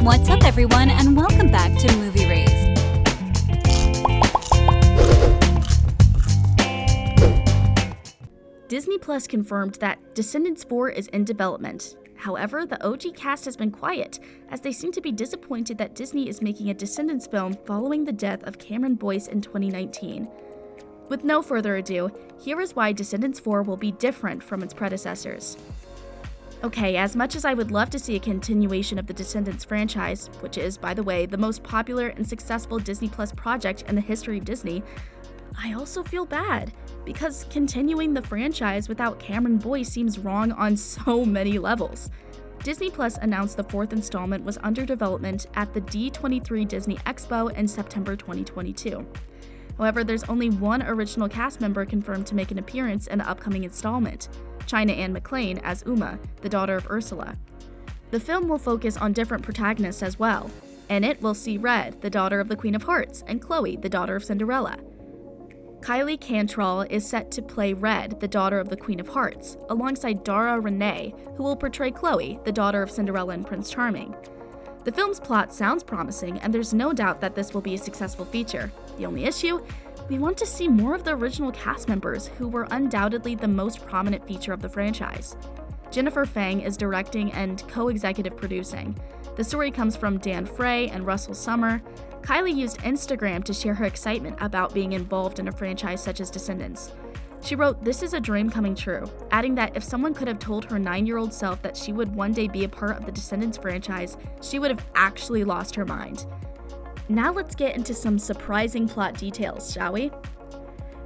What's up, everyone, and welcome back to Movie Raise. Disney Plus confirmed that Descendants 4 is in development. However, the OG cast has been quiet, as they seem to be disappointed that Disney is making a Descendants film following the death of Cameron Boyce in 2019. With no further ado, here is why Descendants 4 will be different from its predecessors. Okay, as much as I would love to see a continuation of the Descendants franchise, which is, by the way, the most popular and successful Disney Plus project in the history of Disney, I also feel bad, because continuing the franchise without Cameron Boyce seems wrong on so many levels. Disney Plus announced the fourth installment was under development at the D23 Disney Expo in September 2022. However, there's only one original cast member confirmed to make an appearance in the upcoming installment, China Anne McClain as Uma, the daughter of Ursula. The film will focus on different protagonists as well. In it, we'll see Red, the daughter of the Queen of Hearts, and Chloe, the daughter of Cinderella. Kylie Cantrell is set to play Red, the daughter of the Queen of Hearts, alongside Dara Renee, who will portray Chloe, the daughter of Cinderella and Prince Charming. The film's plot sounds promising, and there's no doubt that this will be a successful feature. The only issue? We want to see more of the original cast members, who were undoubtedly the most prominent feature of the franchise. Jennifer Fang is directing and co-executive producing. The story comes from Dan Frey and Russell Summer. Kylie used Instagram to share her excitement about being involved in a franchise such as Descendants. She wrote, "This is a dream coming true," adding that if someone could have told her 9-year-old self that she would one day be a part of the Descendants franchise, she would have actually lost her mind. Now let's get into some surprising plot details, shall we?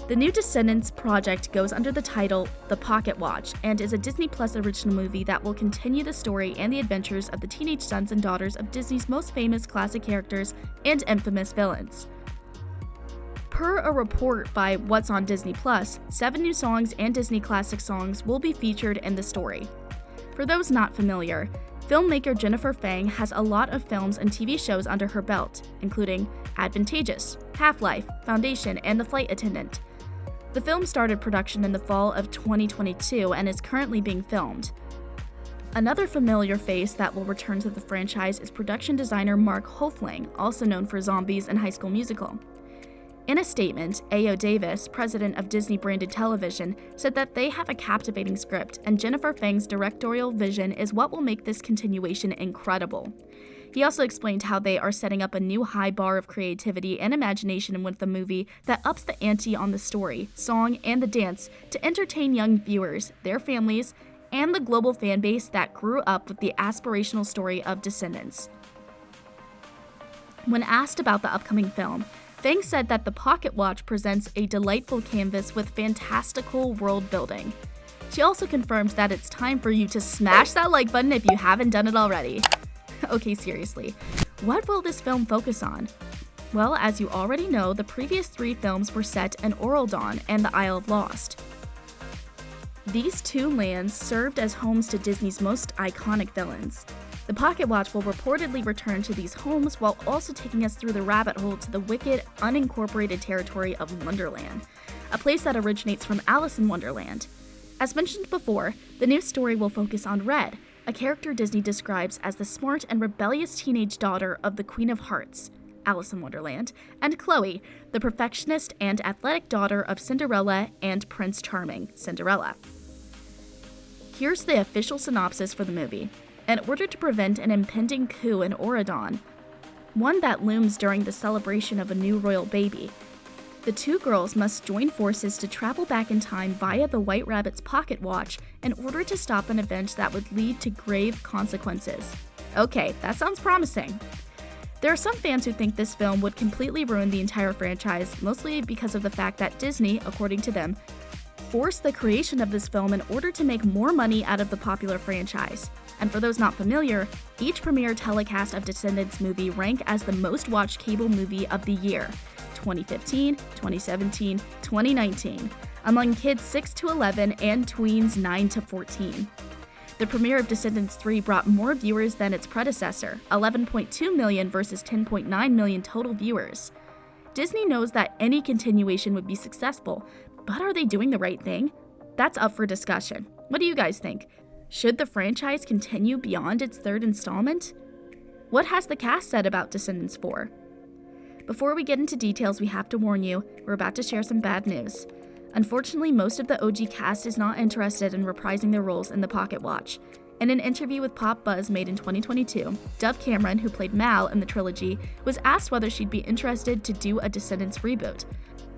The new Descendants project goes under the title The Pocket Watch and is a Disney Plus original movie that will continue the story and the adventures of the teenage sons and daughters of Disney's most famous classic characters and infamous villains. Per a report by What's on Disney Plus, 7 new songs and Disney classic songs will be featured in the story. For those not familiar, filmmaker Jennifer Fang has a lot of films and TV shows under her belt, including Advantageous, Half-Life, Foundation, and The Flight Attendant. The film started production in the fall of 2022 and is currently being filmed. Another familiar face that will return to the franchise is production designer Mark Hofling, also known for Zombies and High School Musical. In a statement, A.O. Davis, president of Disney Branded Television, said that they have a captivating script, and Jennifer Fang's directorial vision is what will make this continuation incredible. He also explained how they are setting up a new high bar of creativity and imagination with the movie that ups the ante on the story, song, and the dance to entertain young viewers, their families, and the global fan base that grew up with the aspirational story of Descendants. When asked about the upcoming film, Fang said that The Pocket Watch presents a delightful canvas with fantastical world building. She also confirmed that it's time for you to smash that like button if you haven't done it already. Okay, seriously, what will this film focus on? Well, as you already know, the previous 3 films were set in Auradon and the Isle of Lost. These 2 lands served as homes to Disney's most iconic villains. The Pocket Watch will reportedly return to these homes while also taking us through the rabbit hole to the wicked, unincorporated territory of Wonderland, a place that originates from Alice in Wonderland. As mentioned before, the new story will focus on Red, a character Disney describes as the smart and rebellious teenage daughter of the Queen of Hearts, Alice in Wonderland, and Chloe, the perfectionist and athletic daughter of Cinderella and Prince Charming, Cinderella. Here's the official synopsis for the movie. In order to prevent an impending coup in Auradon, one that looms during the celebration of a new royal baby, the 2 girls must join forces to travel back in time via the White Rabbit's pocket watch in order to stop an event that would lead to grave consequences. Okay, that sounds promising. There are some fans who think this film would completely ruin the entire franchise, mostly because of the fact that Disney, according to them, forced the creation of this film in order to make more money out of the popular franchise. And for those not familiar, each premiere telecast of Descendants movie ranked as the most watched cable movie of the year, 2015, 2017, 2019, among kids 6 to 11 and tweens 9 to 14. The premiere of Descendants 3 brought more viewers than its predecessor, 11.2 million versus 10.9 million total viewers. Disney knows that any continuation would be successful, but are they doing the right thing? That's up for discussion. What do you guys think? Should the franchise continue beyond its 3rd installment? What has the cast said about Descendants 4? Before we get into details, we have to warn you, we're about to share some bad news. Unfortunately, most of the OG cast is not interested in reprising their roles in the Pocket Watch. In an interview with Pop Buzz made in 2022, Dove Cameron, who played Mal in the trilogy, was asked whether she'd be interested to do a Descendants reboot.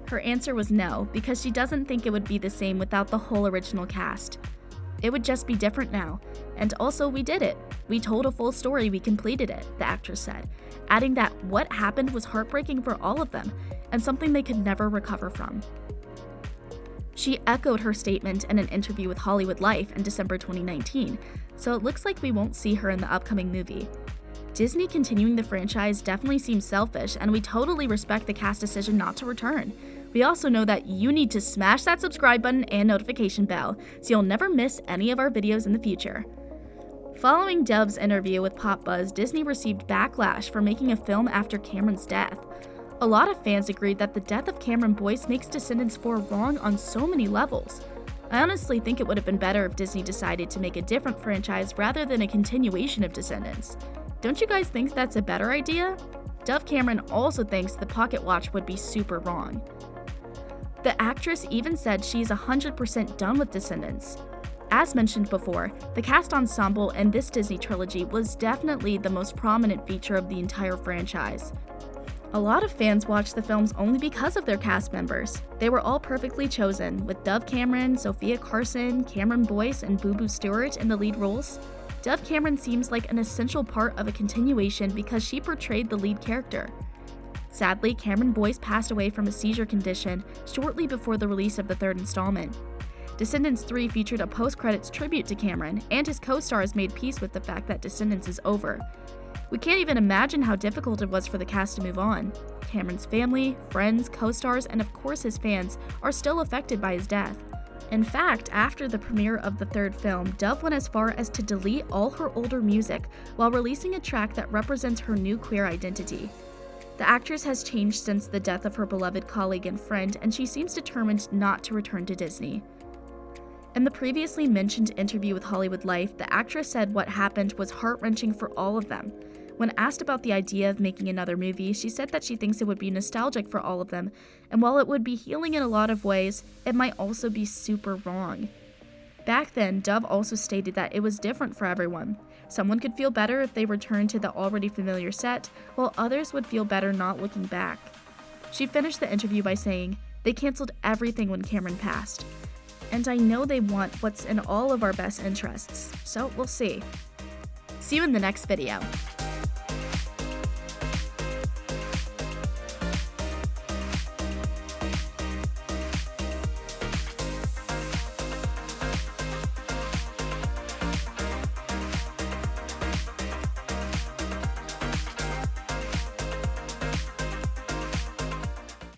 Her answer was no, because she doesn't think it would be the same without the whole original cast. It would just be different now. And also, we did it. We told a full story, we completed it, the actress said, adding that what happened was heartbreaking for all of them, and something they could never recover from. She echoed her statement in an interview with Hollywood Life in December 2019, so it looks like we won't see her in the upcoming movie. Disney continuing the franchise definitely seems selfish, and we totally respect the cast's decision not to return. We also know that you need to smash that subscribe button and notification bell, so you'll never miss any of our videos in the future. Following Dove's interview with Pop Buzz, Disney received backlash for making a film after Cameron's death. A lot of fans agreed that the death of Cameron Boyce makes Descendants 4 wrong on so many levels. I honestly think it would have been better if Disney decided to make a different franchise rather than a continuation of Descendants. Don't you guys think that's a better idea? Dove Cameron also thinks the Pocket Watch would be super wrong. The actress even said she's 100% done with Descendants. As mentioned before, the cast ensemble in this Disney trilogy was definitely the most prominent feature of the entire franchise. A lot of fans watched the films only because of their cast members. They were all perfectly chosen, with Dove Cameron, Sofia Carson, Cameron Boyce, and BooBoo Stewart in the lead roles. Dove Cameron seems like an essential part of a continuation because she portrayed the lead character. Sadly, Cameron Boyce passed away from a seizure condition shortly before the release of the third installment. Descendants 3 featured a post-credits tribute to Cameron, and his co-stars made peace with the fact that Descendants is over. We can't even imagine how difficult it was for the cast to move on. Cameron's family, friends, co-stars, and of course his fans are still affected by his death. In fact, after the premiere of the third film, Dove went as far as to delete all her older music while releasing a track that represents her new queer identity. The actress has changed since the death of her beloved colleague and friend, and she seems determined not to return to Disney. In the previously mentioned interview with Hollywood Life, the actress said what happened was heart-wrenching for all of them. When asked about the idea of making another movie, she said that she thinks it would be nostalgic for all of them, and while it would be healing in a lot of ways, it might also be super wrong. Back then, Dove also stated that it was different for everyone. Someone could feel better if they returned to the already familiar set, while others would feel better not looking back. She finished the interview by saying, "They canceled everything when Cameron passed. And I know they want what's in all of our best interests, so we'll see." See you in the next video.